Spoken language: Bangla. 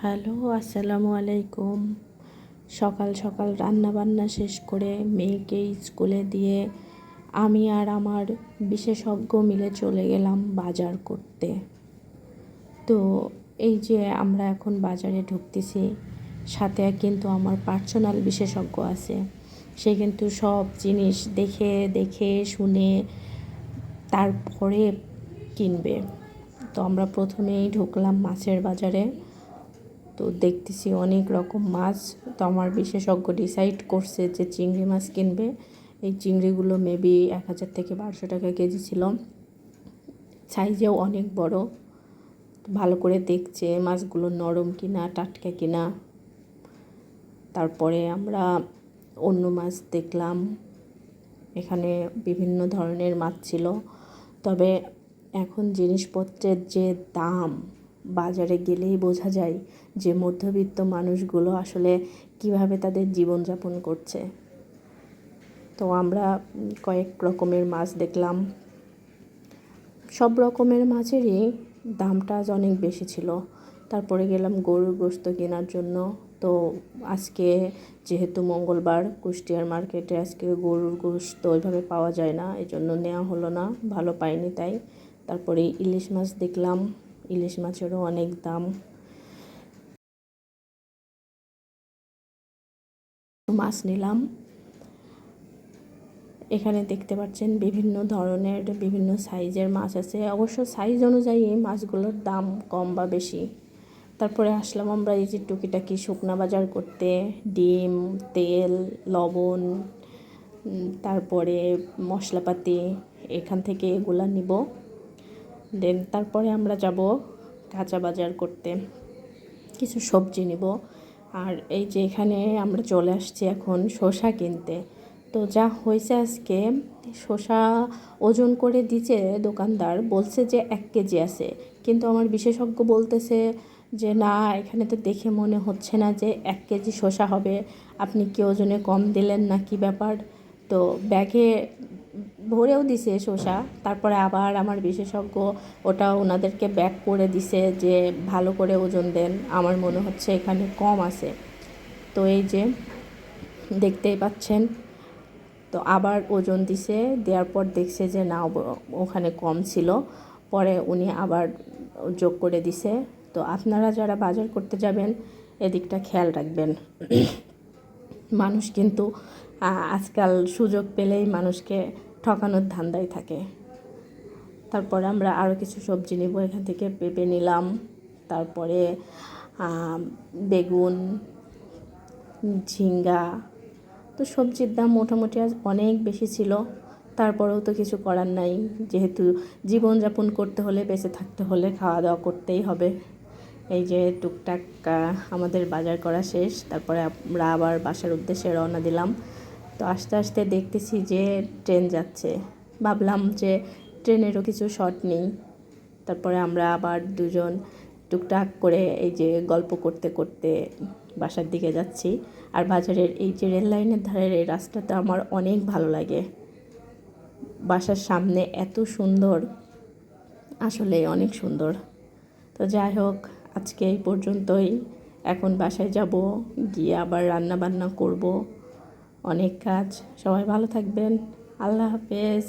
হ্যালো, আসসালামু আলাইকুম। সকাল সকাল রান্না বান্না শেষ করে মেয়েকে স্কুলে দিয়ে আমি আর আমার বিশেষজ্ঞ মিলে চলে গেলাম বাজার করতে। তো এই যে আমরা এখন বাজারে ঢুকতেছি, সাথে কিন্তু আমার পার্সোনাল বিশেষজ্ঞ আছে। সে কিন্তু সব জিনিস দেখে দেখে শুনে তারপরে কিনবে। তো আমরা প্রথমেই ঢুকলাম মাছের বাজারে। তো দেখতেছি অনেক রকম মাছ। তো আমার বিশেষজ্ঞ ডিসাইড করছে যে চিংড়ি মাছ কিনবে। এই চিংড়িগুলো মেবি 1000 থেকে 1200 টাকা কেজি ছিল, সাইজেও অনেক বড়। ভালো করে দেখছে মাছগুলো নরম কিনা টাটকা কিনা। তারপরে আমরা অন্য মাছ দেখলাম, এখানে বিভিন্ন ধরনের মাছ ছিল। তবে এখন জিনিসপত্রের যে দাম, বাজারে গেলেই বোঝা যায় যে মধ্যবিত্ত মানুষগুলো আসলে কিভাবে তাদের জীবনযাপন করছে। তো আমরা কয়েক রকমের মাছ দেখলাম। সব রকমের মাছেরই দামটা আজ অনেক বেশি ছিল। তারপরে গেলাম গরুর গোশত কেনার জন্য। তো আজকে যেহেতু মঙ্গলবার, কুষ্টিয়ার মার্কেটে আজকে গরুর গোশত ওইভাবে পাওয়া যায় না, এই জন্য নেওয়া হলো না, ভালো পাইনি তাই। তারপরে ইলিশ মাছ দেখলাম, ইলিশ মাছেরও অনেক দাম। মাছ নিলাম। এখানে দেখতে পাচ্ছেন বিভিন্ন ধরনের বিভিন্ন সাইজের মাছ আছে। অবশ্য সাইজ অনুযায়ী মাছগুলোর দাম কম বা বেশি। তারপরে আসলাম আমরা এই যে টুকিটাকি শুকনা বাজার করতে, ডিম, তেল, লবণ, তারপরে মশলাপাতি, এখান থেকে এগুলা নিব। দেন তারপরে আমরা যাব কাঁচা বাজার করতে, কিছু সবজি নিব। আর এই যে এখানে আমরা চলে আসছি এখন শসা কিনতে। তো যা হয়েছে, আজকে শসা ওজন করে দিচ্ছে দোকানদার, বলছে যে 1 কেজি আছে, কিন্তু আমার বিশেষজ্ঞ বলতেছে যে না, এখানে তো দেখে মনে হচ্ছে না যে 1 কেজি শসা হবে, আপনি কি ওজনে কম দিলেন না কি ব্যাপার। তো ব্যাগে ভরেও দিছে শসা, তারপরে আবার আমার বিশেষজ্ঞ ওটা ওনাদেরকে ব্যাক করে দিছে যে ভালো করে ওজন দেন, আমার মনে হচ্ছে এখানে কম আছে। তো এই যে দেখতেই পাচ্ছেন, তো আবার ওজন দিছে, দেওয়ার পর দেখছে যে না, ওখানে কম ছিল, পরে উনি আবার যোগ করে দিছে। তো আপনারা যারা বাজার করতে যাবেন এদিকটা খেয়াল রাখবেন। মানুষ কিন্তু আজকাল সুযোগ পেলেই মানুষকে ঠকানোর ধান্দায় থাকে। তারপরে আমরা আরও কিছু সবজি নেব, এখান থেকে পেঁপে নিলাম, তারপরে বেগুন, ঝিঙ্গা। তো সবজির দাম মোটামুটি আজ অনেক বেশি ছিল, তারপরেও তো কিছু করার নাই, যেহেতু জীবনযাপন করতে হলে, বেঁচে থাকতে হলে খাওয়া দাওয়া করতেই হবে। এই যে টুকটাক আমাদের বাজার করা শেষ, তারপরে আমরা আবার বাসার উদ্দেশ্যে রওনা দিলাম। তো আস্তে আস্তে দেখতেছি যে ট্রেন যাচ্ছে, ভাবলাম যে ট্রেনেরও কিছু শট নেই। তারপরে আমরা আবার দুজন টুকটাক করে এই যে গল্প করতে করতে বাসার দিকে যাচ্ছি। আর বাজারের এই যে রেল লাইনের ধারের এই রাস্তাটা আমার অনেক ভালো লাগে। বাসার সামনে এত সুন্দর, আসলে অনেক সুন্দর। তো যাই হোক, আজকে এই পর্যন্তই। এখন বাসায় যাব, গিয়ে আবার রান্না বান্না করব, অনেক কাজ। সবাই ভালো থাকবেন, আল্লাহ হাফেজ।